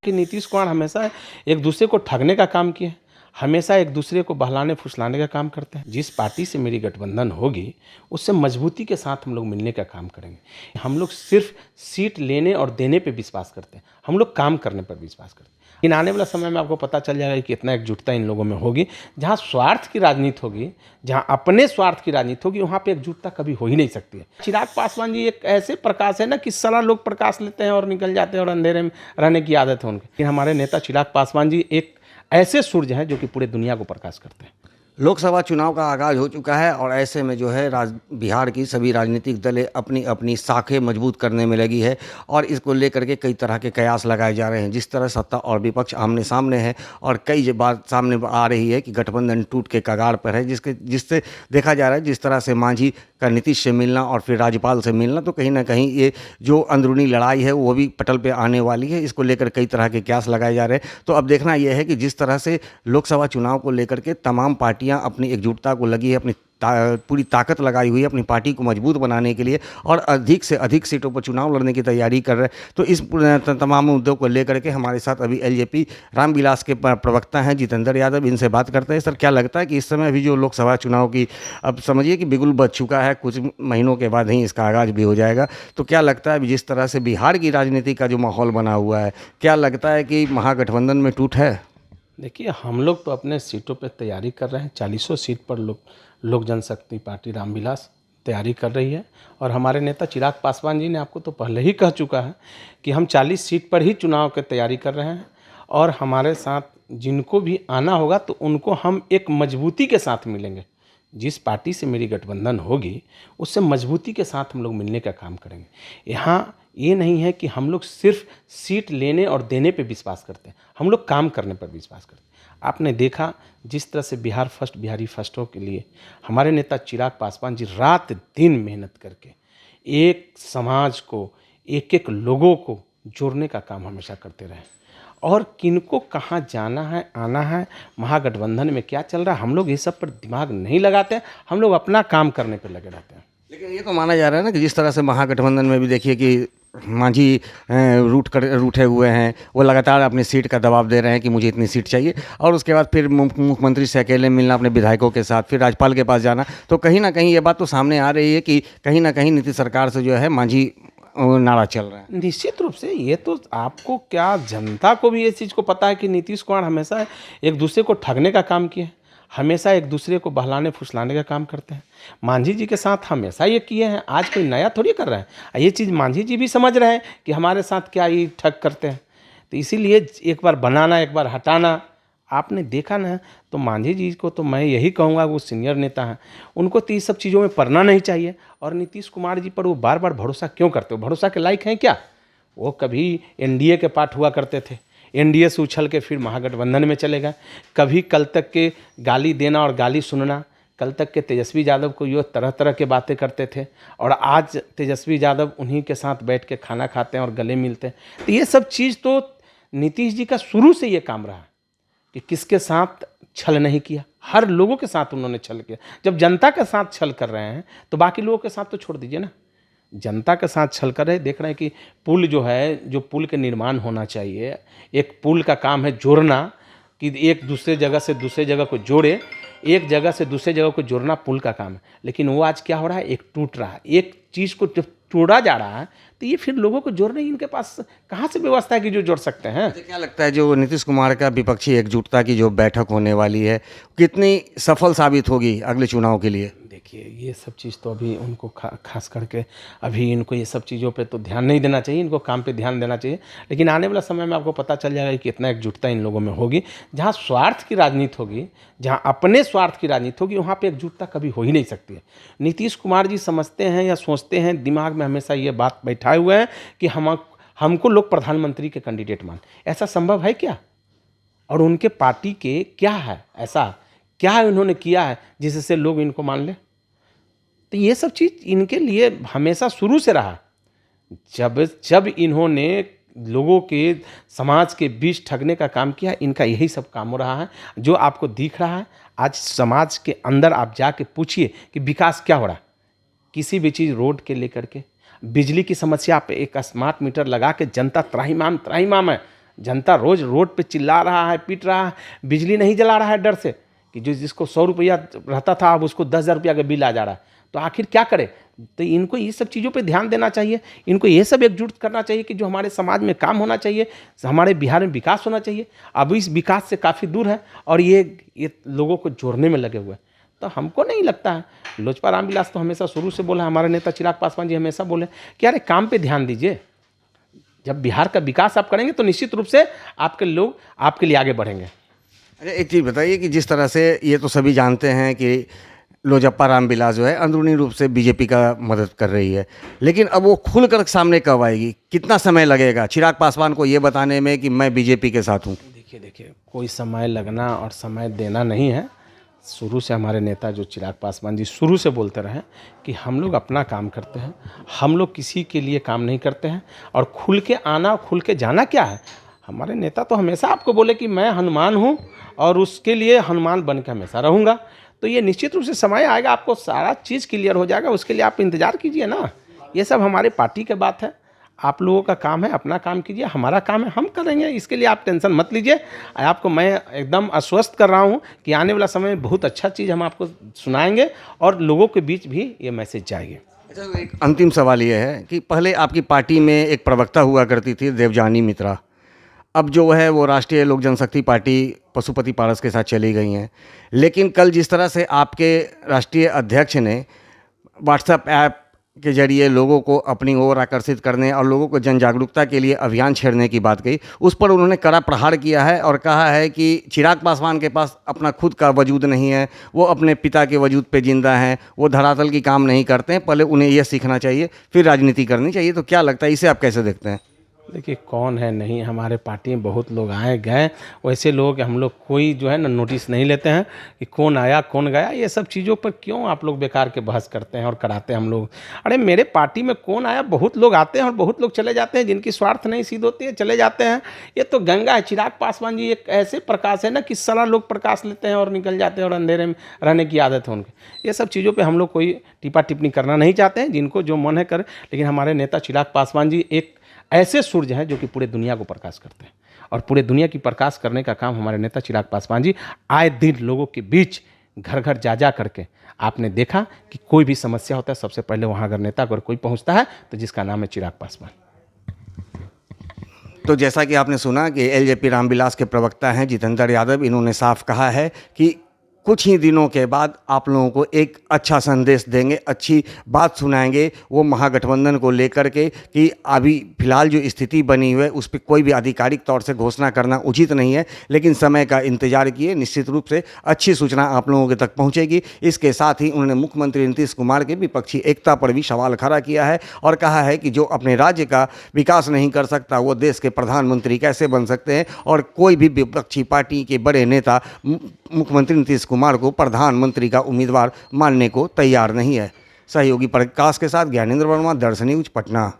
कि नीतीश कुमार हमेशा एक दूसरे को ठगने का काम किए, हमेशा एक दूसरे को बहलाने फुसलाने का काम करते हैं। जिस पार्टी से मेरी गठबंधन होगी उससे मजबूती के साथ हम लोग मिलने का काम करेंगे। हम लोग सिर्फ सीट लेने और देने पे विश्वास करते हैं, हम लोग काम करने पर विश्वास करते हैं। इन आने वाला समय में आपको पता चल जाएगा कि कितना एकजुटता इन लोगों में होगी। जहाँ स्वार्थ की राजनीति होगी, जहाँ अपने स्वार्थ की राजनीति होगी, वहाँ पे एकजुटता कभी हो ही नहीं सकती है। चिराग पासवान जी एक ऐसे प्रकाश है ना कि सारा लोग प्रकाश लेते हैं और निकल जाते हैं और अंधेरे में रहने की आदत है उनकी। लेकिन हमारे नेता चिराग पासवान जी एक ऐसे सूर्य हैं जो कि पूरे दुनिया को प्रकाश करते हैं। लोकसभा चुनाव का आगाज़ हो चुका है और ऐसे में जो है बिहार की सभी राजनीतिक दलें अपनी अपनी साखें मजबूत करने में लगी है और इसको लेकर के कई तरह के कयास लगाए जा रहे हैं। जिस तरह सत्ता और विपक्ष आमने सामने है और कई बात सामने आ रही है कि गठबंधन टूट के कगार पर है, जिससे देखा जा रहा है जिस तरह से मांझी का नीतीश से मिलना और फिर राज्यपाल से मिलना, तो कहीं ना कहीं ये जो अंदरूनी लड़ाई है वो भी पटल पे आने वाली है। इसको लेकर कई तरह के कयास लगाए जा रहे हैं। तो अब देखना यह है कि जिस तरह से लोकसभा चुनाव को लेकर के तमाम पार्टियां अपनी एकजुटता को लगी है, अपनी पूरी ताकत लगाई हुई है अपनी पार्टी को मजबूत बनाने के लिए और अधिक से अधिक सीटों पर चुनाव लड़ने की तैयारी कर रहे हैं। तो इस तमाम मुद्दों को लेकर के हमारे साथ अभी एलजेपी रामविलास के प्रवक्ता हैं जितेंद्र यादव, इनसे बात करते हैं। सर, क्या लगता है कि इस समय अभी जो लोकसभा चुनाव की अब समझिए कि बिगुल बज चुका है, कुछ महीनों के बाद ही इसका आगाज भी हो जाएगा, तो क्या लगता है जिस तरह से बिहार की राजनीति का जो माहौल बना हुआ है, क्या लगता है कि महागठबंधन में टूट है? देखिए, हम लोग तो अपने सीटों पे तैयारी कर रहे हैं। 40 सीट पर लोक जनशक्ति पार्टी रामविलास तैयारी कर रही है और हमारे नेता चिराग पासवान जी ने आपको तो पहले ही कह चुका है कि हम 40 सीट पर ही चुनाव की तैयारी कर रहे हैं और हमारे साथ जिनको भी आना होगा तो उनको हम एक मजबूती के साथ मिलेंगे। जिस पार्टी से मेरी गठबंधन होगी उससे मजबूती के साथ हम लोग मिलने का काम करेंगे। यहाँ ये नहीं है कि हम लोग सिर्फ सीट लेने और देने पे विश्वास करते हैं, हम लोग काम करने पर विश्वास करते हैं। आपने देखा जिस तरह से बिहार फर्स्ट, बिहारी फर्स्टों के लिए हमारे नेता चिराग पासवान जी रात दिन मेहनत करके एक समाज को, एक एक लोगों को जोड़ने का काम हमेशा करते रहे और किनको कहाँ जाना है, आना है, महागठबंधन में क्या चल रहा है, हम लोग ये सब पर दिमाग नहीं लगाते हैं। हम लोग अपना काम करने पर लगे रहते हैं। लेकिन ये तो माना जा रहा है ना कि जिस तरह से महागठबंधन में भी देखिए कि मांझी रूठे हुए हैं, वो लगातार अपनी सीट का दबाव दे रहे हैं कि मुझे इतनी सीट चाहिए और उसके बाद फिर मुख्यमंत्री से अकेले मिलना अपने विधायकों के साथ, फिर राज्यपाल के पास जाना। तो कहीं ना कहीं ये बात तो सामने आ रही है कि कहीं ना कहीं नीतीश सरकार से जो है मांझी नारा चल रहा है। निश्चित रूप से ये तो आपको क्या, जनता को भी ये चीज़ को पता है कि नीतीश कुमार हमेशा एक दूसरे को ठगने का काम किए, हमेशा एक दूसरे को बहलाने फुसलाने का काम करते हैं। मांझी जी के साथ हमेशा ये किए हैं, आज कोई नया थोड़ी कर रहे हैं। ये चीज़ मांझी जी भी समझ रहे हैं कि हमारे साथ क्या ये ठग करते हैं, तो इसीलिए एक बार बनाना एक बार हटाना आपने देखा ना। तो मांझी जी को तो मैं यही कहूँगा, वो सीनियर नेता हैं, उनको तो ये सब चीज़ों में पड़ना नहीं चाहिए। और नीतीश कुमार जी पर वो बार बार भरोसा क्यों करते हो? भरोसा के लायक हैं क्या? वो कभी एनडीए के पार्ट हुआ करते थे, एनडीए से उछल के फिर महागठबंधन में चले गए। कभी कल तक के गाली देना और गाली सुनना, कल तक के तेजस्वी यादव को ये तरह तरह के बातें करते थे और आज तेजस्वी यादव उन्हीं के साथ बैठ के खाना खाते हैं और गले मिलते हैं। तो ये सब चीज़ तो नीतीश जी का शुरू से ये काम रहा कि किसके साथ छल नहीं किया, हर लोगों के साथ उन्होंने छल किया। जब जनता के साथ छल कर रहे हैं तो बाकी लोगों के साथ तो छोड़ दीजिए ना। जनता के साथ छल कर रहे, देख रहे हैं कि पुल जो है, जो पुल के निर्माण होना चाहिए, एक पुल का काम है जोड़ना, कि एक दूसरे जगह से दूसरे जगह को जोड़े, एक जगह से दूसरे जगह को जोड़ना पुल का काम है। लेकिन वो आज क्या हो रहा है, एक टूट रहा है। एक चीज़ को जब तोड़ा जा रहा है तो ये फिर लोगों को जोड़ने की इनके पास कहाँ से व्यवस्था है कि जो जोड़ सकते हैं? तो क्या लगता है जो नीतीश कुमार का विपक्षी एकजुटता की जो बैठक होने वाली है कितनी सफल साबित होगी अगले चुनाव के लिए? देखिए, ये सब चीज़ तो अभी उनको खास करके अभी इनको ये सब चीज़ों पे तो ध्यान नहीं देना चाहिए, इनको काम पे ध्यान देना चाहिए। लेकिन आने वाला समय में आपको पता चल जाएगा कि कितना एकजुटता इन लोगों में होगी। जहाँ स्वार्थ की राजनीति होगी, जहाँ अपने स्वार्थ की राजनीति होगी, वहाँ पे एकजुटता कभी हो ही नहीं सकती है। नीतीश कुमार जी समझते हैं या सोचते हैं, दिमाग में हमेशा ये बात बैठाए हुए हैं कि हमको लोग प्रधानमंत्री के कैंडिडेट मान। ऐसा संभव है क्या? और उनके पार्टी के क्या है, ऐसा क्या है उन्होंने किया है जिससे लोग इनको मान लें? तो ये सब चीज़ इनके लिए हमेशा शुरू से रहा। जब इन्होंने लोगों के, समाज के बीच ठगने का काम किया, इनका यही सब काम हो रहा है जो आपको दिख रहा है। आज समाज के अंदर आप जाके पूछिए कि विकास क्या हो रहा है। किसी भी चीज़, रोड के लेकर के, बिजली की समस्या पे एक स्मार्ट मीटर लगा के जनता त्राहिमाम त्राहिमाम है। जनता रोज रोड पे चिल्ला रहा है, पीट रहा है, बिजली नहीं जला रहा है डर से कि जो जिसको 100 रुपया रहता था अब उसको 10,000 रुपया का बिल आ जा रहा है, तो आखिर क्या करे। तो इनको ये सब चीज़ों पे ध्यान देना चाहिए, इनको ये सब एकजुट करना चाहिए कि जो हमारे समाज में काम होना चाहिए, हमारे बिहार में विकास होना चाहिए। अब इस विकास से काफ़ी दूर है और ये लोगों को जोड़ने में लगे हुए हैं। तो हमको नहीं लगता है, लोजपा रामविलास तो हमेशा शुरू से बोला, हमारे नेता चिराग पासवान जी हमेशा बोले कि अरे काम पे ध्यान दीजिए। जब बिहार का विकास आप करेंगे तो निश्चित रूप से आपके लोग आपके लिए आगे बढ़ेंगे। अच्छा, एक चीज़ बताइए कि जिस तरह से ये तो सभी जानते हैं कि लोजप्पा रामविलास जो है अंदरूनी रूप से बीजेपी का मदद कर रही है, लेकिन अब वो खुलकर सामने कब आएगी, कितना समय लगेगा चिराग पासवान को ये बताने में कि मैं बीजेपी के साथ हूँ? देखिए कोई समय लगना और समय देना नहीं है। शुरू से हमारे नेता जो चिराग पासवान जी शुरू से बोलते रहे कि हम लोग अपना काम करते हैं, हम लोग किसी के लिए काम नहीं करते हैं। और खुल के आना और खुल के जाना क्या है, हमारे नेता तो हमेशा आपको बोले कि मैं हनुमान हूँ और उसके लिए हनुमान बन के हमेशा रहूँगा। तो ये निश्चित रूप से समय आएगा, आपको सारा चीज़ क्लियर हो जाएगा, उसके लिए आप इंतज़ार कीजिए ना। ये सब हमारे पार्टी के बात है, आप लोगों का काम है, अपना काम कीजिए, हमारा काम है, हम करेंगे, इसके लिए आप टेंशन मत लीजिए। आपको मैं एकदम आश्वस्त कर रहा हूँ कि आने वाला समय में बहुत अच्छा चीज़ हम आपको सुनाएंगे और लोगों के बीच भी ये मैसेज जाएगी। अच्छा, तो एक अंतिम सवाल ये है कि पहले आपकी पार्टी में एक प्रवक्ता हुआ करती थी देवजानी मित्रा, अब जो है वो राष्ट्रीय लोक जनशक्ति पार्टी पशुपति पारस के साथ चली गई हैं। लेकिन कल जिस तरह से आपके राष्ट्रीय अध्यक्ष ने व्हाट्सएप ऐप के जरिए लोगों को अपनी ओर आकर्षित करने और लोगों को जन जागरूकता के लिए अभियान छेड़ने की बात कही, उस पर उन्होंने कड़ा प्रहार किया है और कहा है कि चिराग पासवान के पास अपना खुद का वजूद नहीं है, वो अपने पिता के वजूद पे जिंदा हैं, वो धरातल की काम नहीं करते हैं, पहले उन्हें यह सीखना चाहिए फिर राजनीति करनी चाहिए। तो क्या लगता है, इसे आप कैसे देखते हैं? देखिए कौन है नहीं, हमारे पार्टी में बहुत लोग आए गए, वैसे लोग हम लोग कोई जो है ना नोटिस नहीं लेते हैं कि कौन आया कौन गया। ये सब चीज़ों पर क्यों आप लोग बेकार के बहस करते हैं और कराते हैं हम लोग। अरे मेरे पार्टी में कौन आया, बहुत लोग आते हैं और बहुत लोग चले जाते हैं, जिनकी स्वार्थ नहीं सिद्ध होती है चले जाते हैं। ये तो गंगा है। चिराग पासवान जी एक ऐसे प्रकाश है ना कि सारा लोग प्रकाश लेते हैं और निकल जाते हैं और अंधेरे में रहने की आदत है उनकी। ये सब चीज़ों पर हम लोग कोई टिप्पा टिप्पणी करना नहीं चाहते हैं, जिनको जो मन है करे। लेकिन हमारे नेता चिराग पासवान जी एक ऐसे सूर्य हैं जो कि पूरे दुनिया को प्रकाश करते हैं और पूरे दुनिया की प्रकाश करने का काम हमारे नेता चिराग पासवान जी आए दिन लोगों के बीच घर घर जा करके, आपने देखा कि कोई भी समस्या होता है सबसे पहले वहाँ अगर नेता अगर कोई पहुँचता है तो जिसका नाम है चिराग पासवान। तो जैसा कि आपने सुना कि एलजेपी रामविलास के प्रवक्ता हैं जितेंद्र यादव, इन्होंने साफ कहा है कि कुछ ही दिनों के बाद आप लोगों को एक अच्छा संदेश देंगे, अच्छी बात सुनाएंगे वो महागठबंधन को लेकर के कि अभी फिलहाल जो स्थिति बनी हुई है उस पर कोई भी आधिकारिक तौर से घोषणा करना उचित नहीं है, लेकिन समय का इंतजार किए, निश्चित रूप से अच्छी सूचना आप लोगों के तक पहुंचेगी। इसके साथ ही उन्होंने मुख्यमंत्री नीतीश कुमार के विपक्षी एकता पर भी सवाल खड़ा किया है और कहा है कि जो अपने राज्य का विकास नहीं कर सकता वो देश के प्रधानमंत्री कैसे बन सकते हैं। और कोई भी विपक्षी पार्टी के बड़े नेता मुख्यमंत्री नीतीश कुमार को प्रधानमंत्री का उम्मीदवार मानने को तैयार नहीं है। सहयोगी प्रकाश के साथ ज्ञानेंद्र वर्मा, दर्शन न्यूज, पटना।